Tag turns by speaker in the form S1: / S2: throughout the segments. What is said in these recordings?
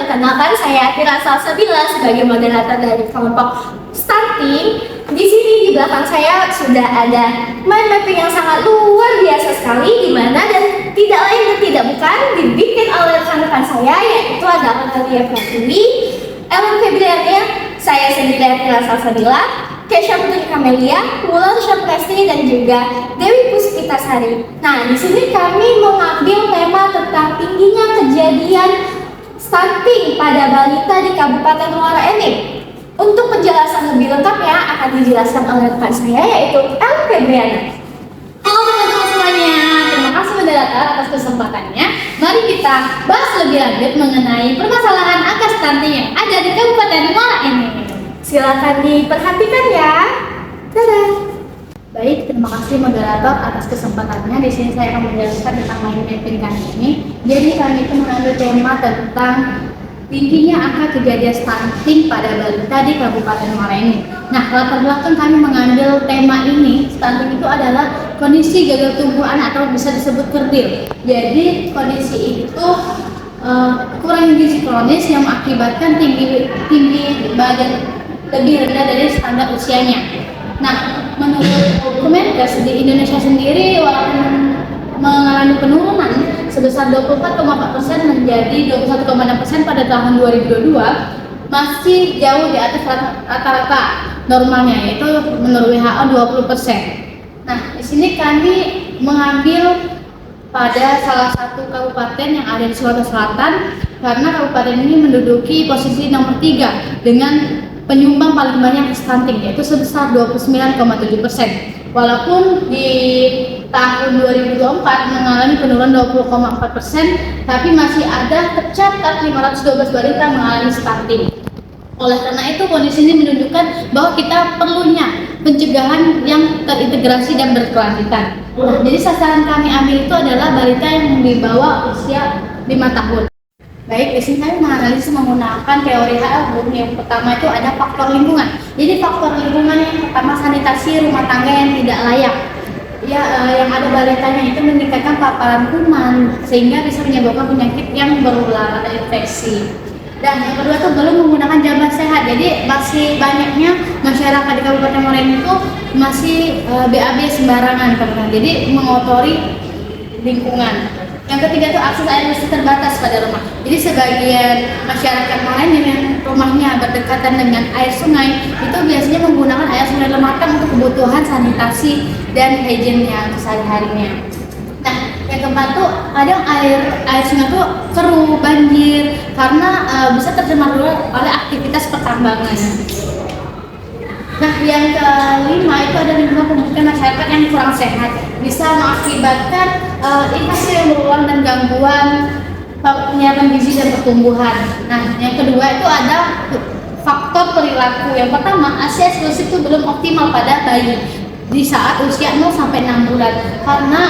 S1: perkenalkan saya Tira Salsabila sebagai moderator dari kelompok Stunting. Di sini di belakang saya sudah ada mind mapping yang sangat luar biasa sekali, di mana dan tidak lain dan tidak bukan dibikin oleh rekan-rekan saya, yaitu ada Nadia Pratiwi, Ellen Febriana, saya sendiri Tira Salsabila, Kesha Putri Kamelia, Wulan Syapresti, dan juga Dewi Puspitasari. Nah, di sini kami mengambil tema tentang tingginya kejadian stunting pada balita di Kabupaten Muara Enim. Untuk penjelasan lebih lengkapnya akan dijelaskan oleh rekan saya, yaitu Ellen Febriana.
S2: Halo teman-teman semuanya, terima kasih moderator atas kesempatannya. Mari kita bahas lebih lanjut mengenai permasalahan angka stunting yang ada di Kabupaten Muara Enim.
S1: Silakan diperhatikan ya. Dadah.
S2: Baik, terima kasih moderator atas kesempatannya. Di sini saya akan menjelaskan tentang mind mapping kali ini. Jadi kami itu mengambil tema tentang tingginya angka kejadian stunting pada balita di Kabupaten Muara Enim. Nah, latar belakang kami mengambil tema ini, stunting itu adalah kondisi gagal tumbuh anak atau bisa disebut kerdil. Jadi kondisi itu kurang gizi kronis yang mengakibatkan tinggi badan lebih rendah dari standar usianya. Nah, menurut Kemenkes di Indonesia sendiri walaupun mengalami penurunan sebesar 24,4% menjadi 21,6% pada tahun 2022, masih jauh di atas rata-rata normalnya, yaitu menurut WHO 20%. Nah, di sini kami mengambil pada salah satu kabupaten yang ada di Sumatera Selatan, karena kabupaten ini menduduki posisi nomor 3 dengan penyumbang paling banyak stunting, yaitu sebesar 29,7%. Walaupun di tahun 2024 mengalami penurunan 20,4%, tapi masih ada tercatat 512 balita mengalami stunting. Oleh karena itu, kondisi ini menunjukkan bahwa kita perlunya pencegahan yang terintegrasi dan berkelanjutan. Nah, jadi sasaran kami ambil itu adalah balita yang di bawah usia 5 tahun. Baik, di sini kami menganalisis menggunakan teori HL. Yang pertama itu ada faktor lingkungan. Jadi faktor lingkungan yang pertama sanitasi rumah tangga yang tidak layak. Ya, yang ada balitanya itu meningkatkan paparan kuman sehingga bisa menyebabkan penyakit yang berulang atau infeksi. Dan yang kedua itu belum menggunakan jamban sehat. Jadi masih banyaknya masyarakat di Kabupaten Muara Enim itu masih BAB sembarangan, teman-teman. Jadi mengotori lingkungan. Yang ketiga itu akses air bersih terbatas pada rumah. Jadi sebagian masyarakat Muara Enim yang rumahnya berdekatan dengan air sungai itu biasanya menggunakan air sungai Lematang untuk kebutuhan sanitasi dan hygiene-nya sehari-harinya. Nah, yang keempat tuh kadang air sungai tuh keruh, banjir karena bisa tercemar oleh aktivitas pertambangan. Nah, yang kelima itu ada lingkungan pemukiman masyarakat yang kurang sehat, bisa mengakibatkan infeksi yang berulang dan gangguan penyerapan gizi dan pertumbuhan. Nah, yang kedua itu ada faktor perilaku. Yang pertama, ASI eksklusif itu belum optimal pada bayi di saat usia 0 sampai 6 bulan, karena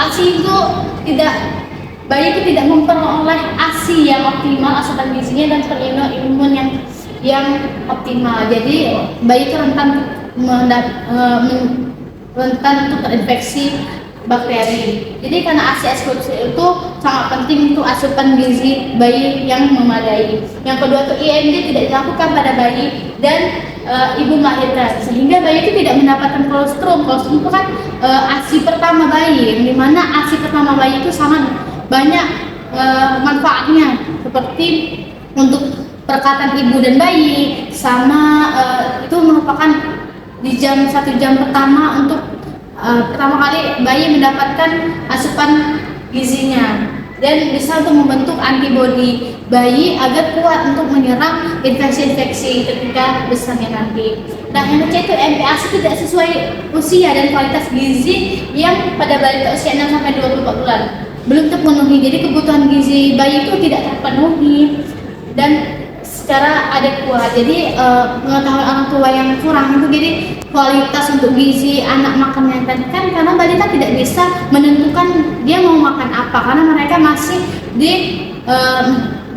S2: ASI itu bayi itu tidak memperoleh ASI yang optimal, asupan gizinya dan perlindungan imun yang optimal. Jadi bayi itu rentan untuk terinfeksi bakteri. Jadi karena ASI eksklusif itu sangat penting untuk asupan gizi bayi yang memadai. Yang kedua itu IMD tidak dilakukan pada bayi dan ibu melahirkan, sehingga bayi itu tidak mendapatkan kolostrum. Kolostrum itu kan ASI pertama bayi, yang dimana ASI pertama bayi itu sangat banyak manfaatnya, seperti untuk perkataan ibu dan bayi, sama itu merupakan di satu jam pertama untuk pertama kali bayi mendapatkan asupan gizinya, dan bisa untuk membentuk antibodi bayi agar kuat untuk menyerang infeksi-infeksi ketika besarnya nanti. Nah, yang ketiga itu MPASI tidak sesuai usia dan kualitas gizi yang pada balita usia 6 sampai 24 bulan belum terpenuhi. Jadi kebutuhan gizi bayi itu tidak terpenuhi dan secara adekuat. Jadi pengetahuan orang tua yang kurang itu, jadi kualitas untuk gizi anak makannya tadi kan, karena balita tidak bisa menentukan dia mau makan apa karena mereka masih di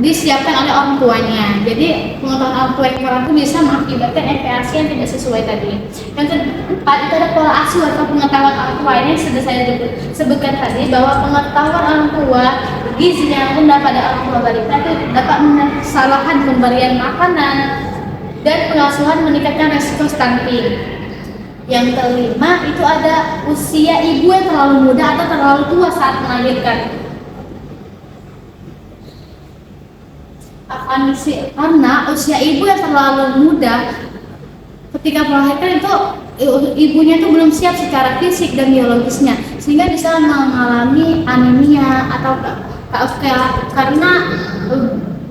S2: disiapkan oleh orang tuanya. Jadi pengetahuan orang tua yang kurang itu bisa mengakibatkan MPASI yang tidak sesuai tadi. Yang keempat itu ada pola asuh atau pengetahuan orang tua. Ini sudah saya sebutkan tadi bahwa pengetahuan orang tua gizi yang rendah pada orang tua balita itu dapat mensalahkan pemberian makanan dan pengasuhan meningkatkan resiko stunting. Yang kelima itu ada usia ibu yang terlalu muda atau terlalu tua saat melahirkan. Karena usia ibu yang terlalu muda ketika melahirkan itu ibunya itu belum siap secara fisik dan biologisnya, sehingga bisa mengalami anemia atau KFK karena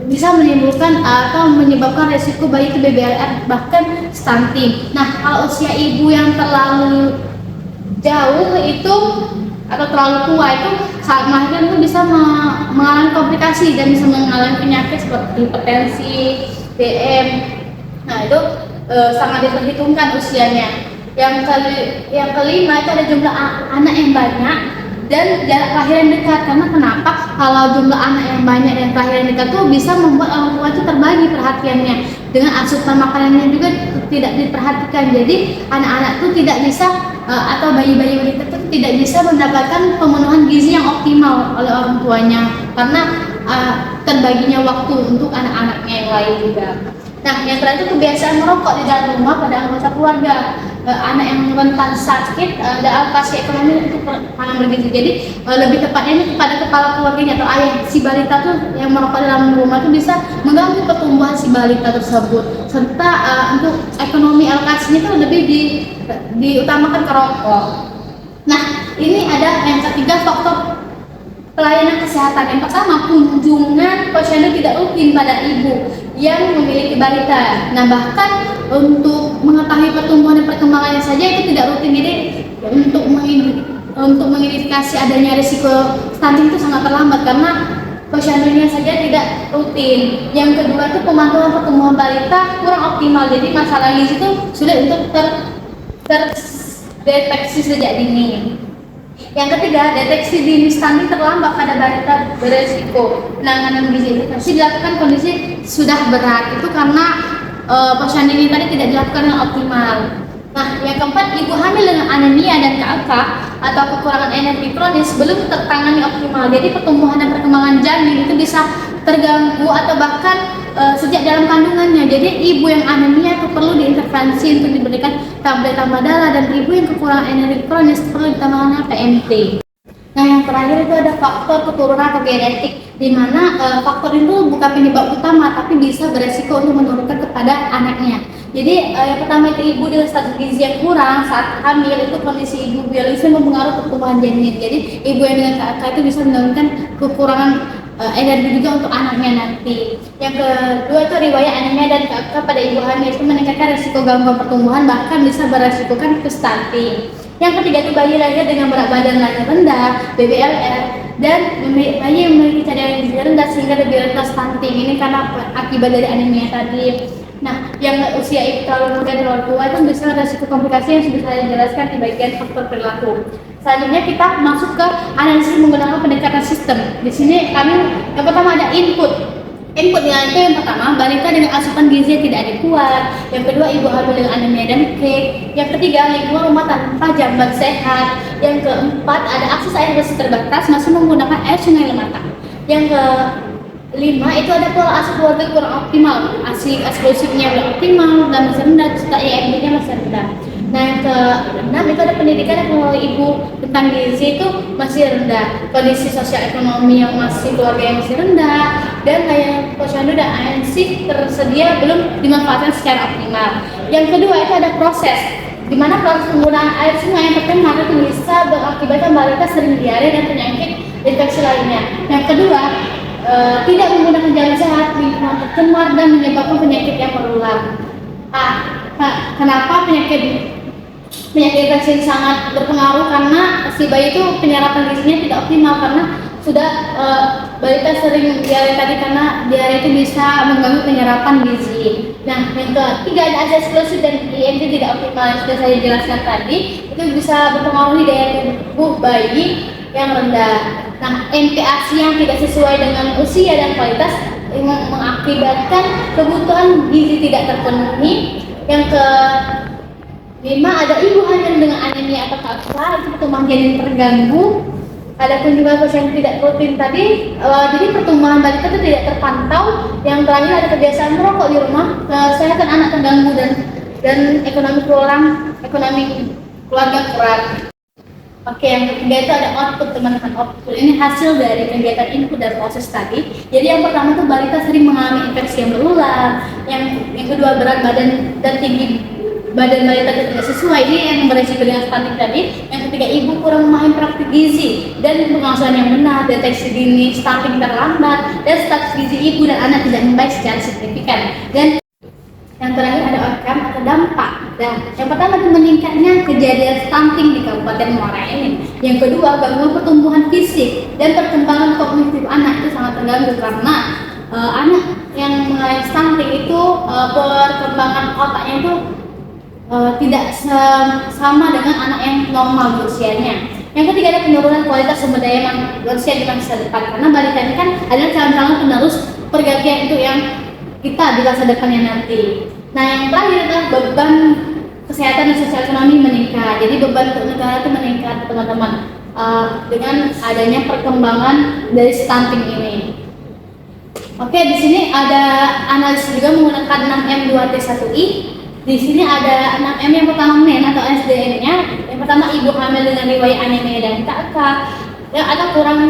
S2: bisa menimbulkan atau menyebabkan resiko bayi itu BBLR bahkan stunting. Nah, kalau usia ibu yang terlalu jauh itu atau terlalu tua itu saat melahirkan itu bisa mengalami komplikasi dan bisa mengalami penyakit seperti hipertensi, DM. Nah, itu sangat diperhitungkan usianya. Yang kelima itu ada jumlah anak yang banyak dan jarak lahir yang dekat. Karena kenapa? Kalau jumlah anak yang banyak dan lahir yang dekat tuh bisa membuat orang tua itu terbagi perhatiannya, dengan asupan makanannya juga tidak diperhatikan. Jadi anak-anak tuh tidak bisa atau bayi-bayi wanita itu tidak bisa mendapatkan pemenuhan gizi yang optimal oleh orang tuanya karena terbaginya waktu untuk anak-anaknya yang lain juga. Nah, yang terakhir itu kebiasaan merokok di dalam rumah pada anggota keluarga. Anak yang rentan sakit ada alokasi ekonomi untuk anak bergizi. Jadi lebih tepatnya ini kepada kepala keluarganya atau ayah si balita tuh yang merokok di dalam rumah itu bisa mengganggu pertumbuhan si balita tersebut. Serta untuk ekonomi alokasinya itu lebih diutamakan ke rokok. Nah, ini ada yang ketiga faktor pelayanan kesehatan. Yang pertama, kunjungan posyandu tidak rutin pada ibu yang memiliki balita. Nah, bahkan untuk mengetahui pertumbuhan dan perkembangannya saja itu tidak rutin. Jadi untuk mengidentifikasi adanya risiko stunting itu sangat terlambat karena posyandunya saja tidak rutin. Yang kedua itu pemantauan pertumbuhan balita kurang optimal. Jadi masalah gizi itu sulit untuk terdeteksi sejak dini. Yang ketiga, deteksi dini stunting terlambat pada balita beresiko. Penanganan gizi deteksi dilakukan kondisi sudah berat itu karena posyandu ini tadi tidak dilakukan dengan optimal. Nah, yang keempat, ibu hamil dengan anemia dan KFK atau kekurangan energi kronis belum tertangani optimal. Jadi pertumbuhan dan perkembangan janin itu bisa terganggu atau bahkan sejak dalam kandungannya. Jadi ibu yang anemia itu perlu diintervensi untuk diberikan tablet tambah darah, dan ibu yang kekurangan energi kronis perlu ditambahkan PMT. Nah, yang terakhir itu ada faktor keturunan atau genetik, di mana faktor itu bukan penyebab utama tapi bisa beresiko untuk menurunkan kepada anaknya. Jadi yang pertama itu ibu dengan status gizi yang kurang saat hamil, itu kondisi ibu biologisnya mempengaruhi pertumbuhan janin. Jadi ibu yang dengan KFK itu bisa menurunkan kekurangan energi juga untuk anaknya nanti. Yang kedua itu riwayat anemia dan KFK pada ibu hamil itu meningkatkan risiko gangguan pertumbuhan, bahkan bisa beresikokan ke stunting. Yang ketiga itu bayi lahir dengan berat badan lahir rendah, BBLR, dan bayi yang memiliki cadangan gizi rendah sehingga lebih rentan stunting. Ini karena akibat dari anemia tadi. Nah, yang usia ibu terlalu muda dan terlalu tua itu bisa resiko komplikasi yang sudah saya jelaskan di bagian faktor perilaku. Selanjutnya kita masuk ke analisis menggunakan pendekatan sistem. Di sini kami yang pertama ada input. Inputnya itu yang pertama, balita dengan asupan gizi yang tidak adekuat. Yang kedua, ibu hamil dengan anemia dan KIK. Yang ketiga, lingkungan rumah tanpa jamban sehat. Yang keempat, ada akses air bersih terbatas masih menggunakan air sungai Lemata. Yang kelima itu ada pola asuh keluarga kurang optimal, ASI eksklusifnya belum optimal dan masih rendah, serta IMD-nya masih rendah. Nah, yang keenam itu ada pendidikan yang melalui ibu tentang gizi itu masih rendah, kondisi sosial ekonomi yang masih keluarga yang masih rendah, dan layanan posyandu dan ANC tersedia belum dimanfaatkan secara optimal. Yang kedua itu ada proses, di mana proses penggunaan air sungai yang tercemar itu bisa berakibatkan balita sering diare dan penyakit infeksi lainnya. Yang kedua, tidak menggunakan jalan sehat, lingkungan tercemar dan menyebabkan penyakit yang berulang. Kenapa penyakit infeksi sangat berpengaruh? Karena si bayi itu penyerapan gizinya tidak optimal karena sudah balita sering diare tadi, karena diare itu bisa mengganggu penyerapan gizi. Nah, yang ketiga ada ASI eksklusif dan IMD tidak optimal yang sudah saya jelaskan tadi, itu bisa mempengaruhi daya tubuh bayi yang rendah. Nah, MPASI yang tidak sesuai dengan usia dan kualitas mengakibatkan kebutuhan gizi tidak terpenuhi. Yang kelima, ada ibu hamil dengan anemia atau KFA, itu pertumbuhan janin terganggu. Adapun juga pasien tidak protein tadi, jadi pertumbuhan balita itu tidak terpantau. Yang terakhir ada kebiasaan merokok di rumah, kesehatan anak terganggu dan ekonomi keluarga kurang. Oke, yang ketiga itu ada output teman-teman. Output ini hasil dari kegiatan input dan proses tadi. Jadi yang pertama itu balita sering mengalami infeksi yang berulang. Yang kedua, berat badan dan tinggi badan balita tidak sesuai, ini yang beresiko dengan stunting tadi. Yang ketiga, ibu kurang memahami praktik gizi dan pengasuhan yang benar, deteksi dini stunting terlambat, dan status gizi ibu dan anak tidak membaik secara signifikan. Dan yang terakhir ada outcome atau dampak. Dan yang pertama itu meningkatnya kejadian stunting di Kabupaten Muara Enim. Yang kedua, gangguan pertumbuhan fisik dan perkembangan kognitif anak itu sangat terganggu karena anak yang mengalami stunting itu perkembangan otaknya itu tidak sama dengan anak yang normal di usianya. Yang ketiga, ada penurunan kualitas sumber daya manusia di masa depan karena balita ini kan adalah calon-calon penerus pergantian itu yang kita di masa depannya nanti. Nah, yang terakhir adalah beban kesehatan dan sosial ekonomi meningkat. Jadi beban untuk negara itu meningkat, teman-teman, dengan adanya perkembangan dari stunting ini. Oke, di sini ada analisis juga menggunakan 6M2T1I. Di sini ada 6M. Yang pertama men atau SDN-nya. Yang pertama, ibu hamil dengan riwayat anemia dan KK. Yang ada kurang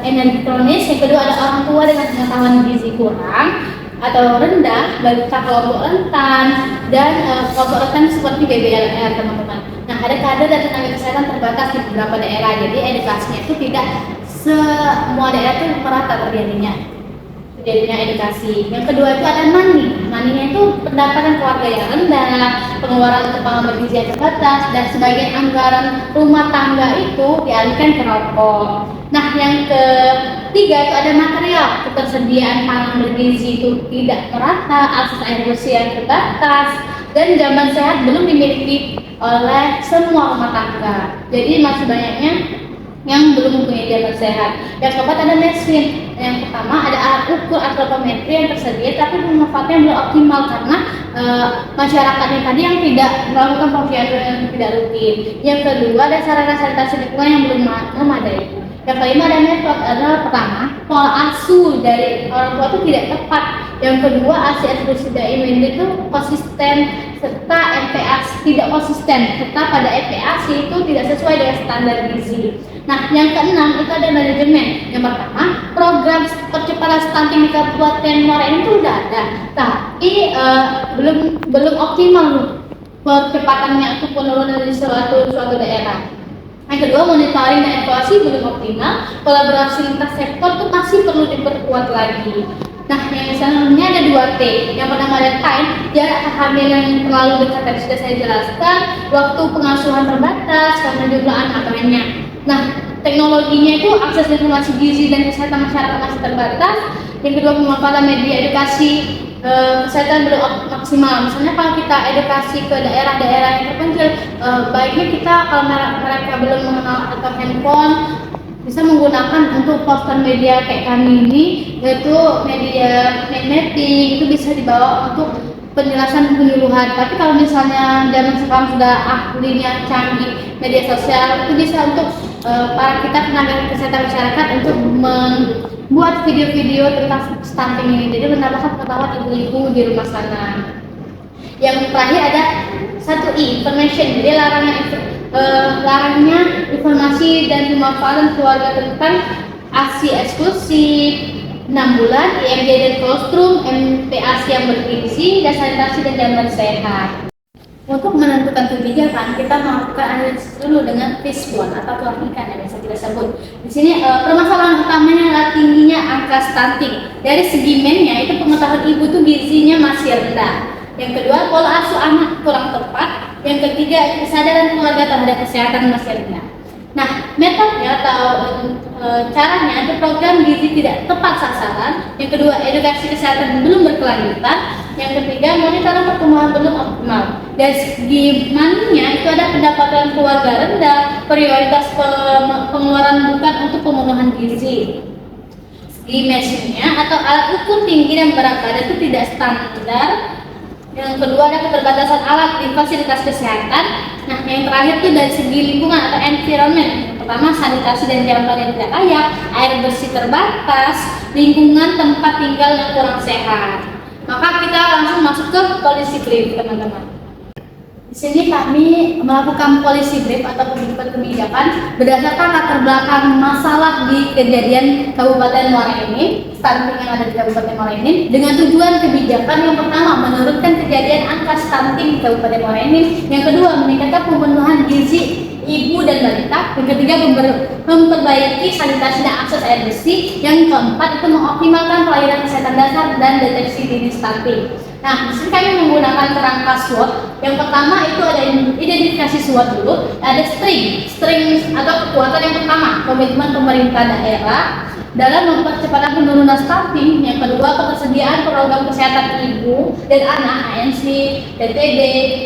S2: energi kronis. Yang kedua, ada orang tua dengan pengetahuan gizi kurang atau rendah, balita kelompok rentan, dan kelompok rentan seperti BBLR, teman-teman. Nah, ada kader dan tenaga kesehatan terbatas di beberapa daerah, jadi edukasinya itu tidak semua daerah itu merata terjadinya edukasi. Yang kedua itu ada money-nya itu pendapatan keluarga yang rendah, pengeluaran untuk pengamat gizi yang terbatas, dan sebagian anggaran rumah tangga itu dialihkan ke rokok. Nah, yang ketiga itu ada material, ketersediaan pangan bergizi itu tidak merata, akses air bersih yang terbatas, dan jamban sehat belum dimiliki oleh semua rumah tangga. Jadi masih banyaknya yang belum mempunyai jamban sehat. Yang keempat ada mesin. Yang pertama ada alat ukur antropometri yang tersedia tapi pemanfaatannya belum optimal karena masyarakatnya tadi yang tidak melakukan pemeriksaan yang tidak rutin. Yang kedua ada sarana sanitasi lingkungan yang belum memadai. Yang kelima ada metode. Adalah pertama, pola asuh dari orang tua itu tidak tepat. Yang kedua, ASI tidak itu konsisten serta MPASI tidak konsisten serta pada MPASI itu tidak sesuai dengan standar gizi. Nah, yang keenam itu ada manajemen. Yang pertama, program percepatan stunting di Kabupaten Muara Enim itu sudah ada, tapi belum optimal percepatannya itu penurunan dari suatu daerah. Yang kedua, monitoring dan evaluasi belum optimal. Kolaborasi lintas sektor itu masih perlu diperkuat lagi. Nah, yang selanjutnya ada 2T. Yang pertama ada time, jarak kehamilan yang terlalu dekat tadi sudah saya jelaskan. Waktu pengasuhan terbatas karena jumlah anak banyak. Nah, teknologinya itu akses informasi gizi dan kesehatan masyarakat masih terbatas. Yang kedua, pemanfaatan media edukasi kesehatan belum maksimal. Misalnya kalau kita edukasi ke daerah-daerah yang terpencil, baiknya kita kalau mereka belum mengenal atau handphone bisa menggunakan untuk poster media kayak kami ini, yaitu media mapping, itu bisa dibawa untuk penjelasan penyuluhan. Tapi kalau misalnya zaman sekarang sudah ahlinya canggih media sosial, itu bisa untuk para kita tenaga kesehatan masyarakat untuk membuat video-video tentang stunting ini, jadi menambahkan pengetahuan ibu-ibu di rumah sana. Yang terakhir ada 1I, information. Jadi larangnya informasi dan pemanfaatan keluarga tentang ASI eksklusif 6 bulan, IMJ dan kolostrum, MPASI yang bergizi, dan sanitasi dan jamban sehat. Untuk menentukan kebijakan, kita melakukan analisis dulu dengan fishbone atau tulang ikan yang biasa kita sebut. Di sini permasalahan utamanya adalah tingginya angka stunting. Dari segi mennya itu pengetahuan ibu tuh gizinya masih rendah. Yang kedua, pola asuh anak kurang tepat. Yang ketiga, kesadaran keluarga terhadap kesehatan masih rendah. Nah, metodenya atau caranya itu program gizi tidak tepat sasaran. Yang kedua, edukasi kesehatan belum berkelanjutan. Yang ketiga, monitoring pertumbuhan belum optimal. Dari segi money-nya itu ada pendapatan keluarga rendah, prioritas pengeluaran bukan untuk pemenuhan gizi. Segi measurement atau alat ukur tinggi dan berat badan itu tidak standar. Yang kedua ada keterbatasan alat di fasilitas kesehatan. Nah, yang terakhir itu dari segi lingkungan atau environment. Yang pertama, sanitasi dan jalan yang tidak layak, air bersih terbatas, lingkungan tempat tinggal yang kurang sehat. Maka kita langsung masuk ke policy brief, teman-teman. Di sini kami melakukan policy brief atau pembentukan kebijakan berdasarkan latar belakang masalah di kejadian Kabupaten Muara Enim, stunting yang ada di Kabupaten Muara Enim, dengan tujuan kebijakan yang pertama menurunkan kejadian angka stunting di Kabupaten Muara Enim, yang kedua meningkatkan pemenuhan gizi ibu dan balita, yang ketiga memperbaiki sanitasi dan akses air bersih, yang keempat itu mengoptimalkan pelayanan kesehatan dasar dan deteksi dini stunting. Nah, di sini kami menggunakan kerangka SWOT. Yang pertama itu ada identifikasi SWOT dulu, ada string atau kekuatan yang pertama, komitmen pemerintah daerah dalam mempercepat penurunan stunting. Yang kedua, ketersediaan program kesehatan ibu dan anak ANC, PTD,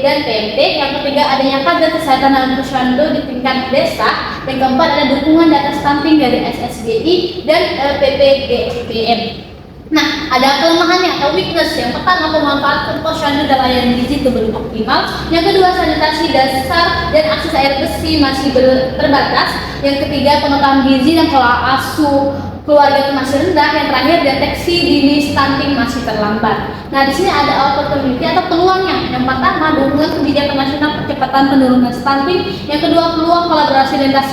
S2: dan PMT. Yang ketiga, adanya kader kesehatan dan posyandu di tingkat desa. Yang keempat, ada dukungan data stunting dari SSGI dan PPGPM. Nah, ada kelemahannya atau weakness. Yang pertama, pemanfaatan posyandu dan layanan gizi itu belum optimal. Yang kedua, sanitasi dasar dan akses air bersih masih terbatas. Yang ketiga, pengetahuan gizi dan pola asuh keluarga itu masih rendah. Yang terakhir, deteksi dini stunting masih terlambat. Nah, di sini ada opportunity atau peluangnya. Yang pertama, dukungan kebijakan nasional percepatan penurunan stunting. Yang kedua, peluang kolaborasi lintas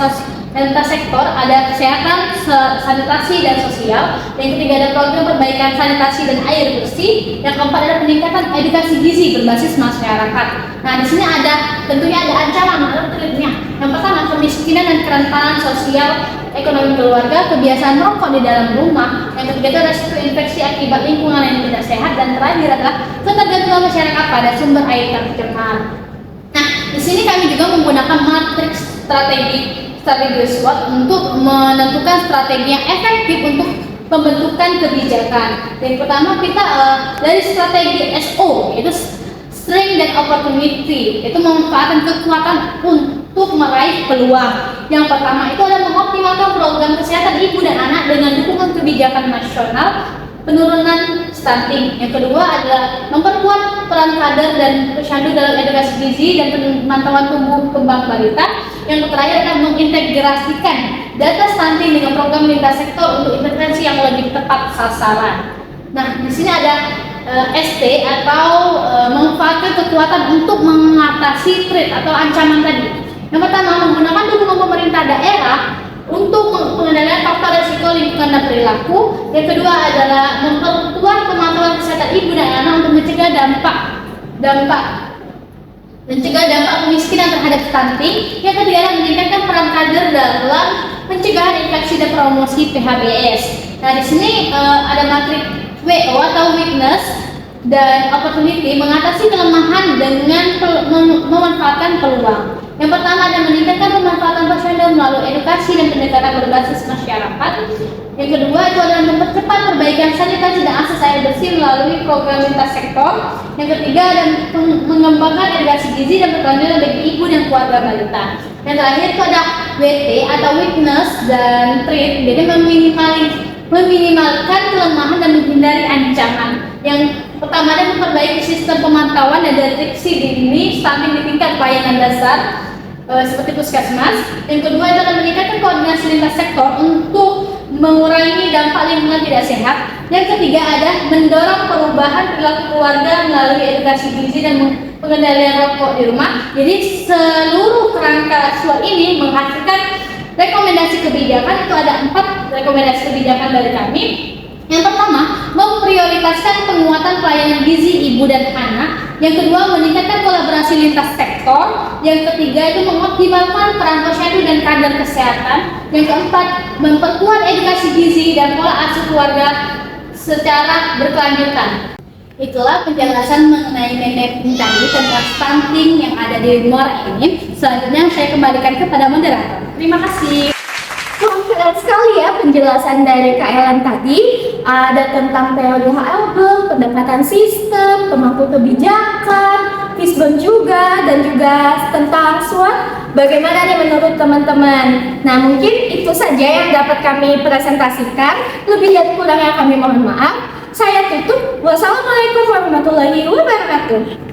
S2: sektor, ada kesehatan, sanitasi dan sosial. Yang ketiga, ada program perbaikan sanitasi dan air bersih. Yang keempat, ada peningkatan edukasi gizi berbasis masyarakat. Nah, di sini tentunya ada ancaman atau threat-nya. Yang pertama, kemiskinan dan kerentanan sosial ekonomi keluarga, kebiasaan merokok di dalam rumah. Yang ketiga, itu resiko infeksi akibat lingkungan yang tidak sehat. Dan terakhir adalah ketergantungan masyarakat pada sumber air tercemar. Nah, di sini kami juga menggunakan matriks strategi SWOT untuk menentukan strategi yang efektif untuk pembentukan kebijakan. Yang pertama, kita dari strategi SO, itu strength dan opportunity, itu memanfaatkan kekuatan untuk meraih peluang. Yang pertama itu adalah mengoptimalkan program kesehatan ibu dan anak dengan dukungan kebijakan nasional penurunan stunting. Yang kedua adalah memperkuat peran kader dan posyandu dalam edukasi gizi dan pemantauan tumbuh kembang balita. Yang terakhir adalah mengintegrasikan data stunting dengan program lintas sektor untuk intervensi yang lebih tepat sasaran. Nah, di sini ada ST atau memanfaatkan kekuatan untuk mengatasi threat atau ancaman tadi. Yang pertama, menggunakan dukungan pemerintah daerah untuk pengendalian faktor risiko lingkungan dan perilaku. Yang kedua adalah memperkuat pemantauan kesehatan ibu dan anak untuk mencegah dampak kemiskinan terhadap stunting. Yang ketiga adalah meningkatkan peran kader dalam pencegahan infeksi dan promosi PHBS. Nah, di sini ada matriks WO atau weakness dan opportunity, mengatasi kelemahan dengan memanfaatkan peluang. Yang pertama ada meningkatkan pemanfaatan posyandu melalui edukasi dan pendekatan berbasis masyarakat. Yang kedua itu adalah mempercepat perbaikan sanitasi dan akses air bersih melalui program lintas sektor. Yang ketiga ada mengembangkan edukasi gizi dan berkelanjutan bagi ibu dan keluarga balita. Yang terakhir itu ada WT atau weakness dan threat, jadi meminimalkan kelemahan dan menghindari ancaman. Yang pertama adalah memperbaiki sistem pemantauan dan deteksi dini stunting di tingkat pelayanan dasar seperti puskesmas. Yang kedua adalah meningkatkan koordinasi lintas sektor untuk mengurangi dampak lingkungan tidak sehat. Yang ketiga ada mendorong perubahan perilaku keluarga melalui edukasi gizi dan pengendalian rokok di rumah. Jadi seluruh kerangka SWOT ini menghasilkan rekomendasi kebijakan. Itu ada 4 rekomendasi kebijakan dari kami. Yang pertama, memprioritaskan penguatan pelayanan gizi ibu dan anak. Yang kedua, meningkatkan kolaborasi lintas sektor. Yang ketiga itu mengoptimalkan peran posyandu dan kader kesehatan. Yang keempat, memperkuat edukasi gizi dan pola asuh keluarga secara berkelanjutan. Itulah penjelasan mengenai mapping tadi tentang stunting yang ada di Muara Enim. Selanjutnya saya kembalikan kepada moderator. Terima kasih.
S1: Wah, keren sekali ya penjelasan dari Kak Ellen tadi. Ada tentang teori HLB, pendekatan sistem, pemangku kebijakan, Fishbone juga, dan juga tentang SWOT. Bagaimana nih menurut teman-teman? Nah, mungkin itu saja yang dapat kami presentasikan. Lebih dan kurangnya kami mohon maaf. Saya tutup. Wassalamualaikum warahmatullahi wabarakatuh.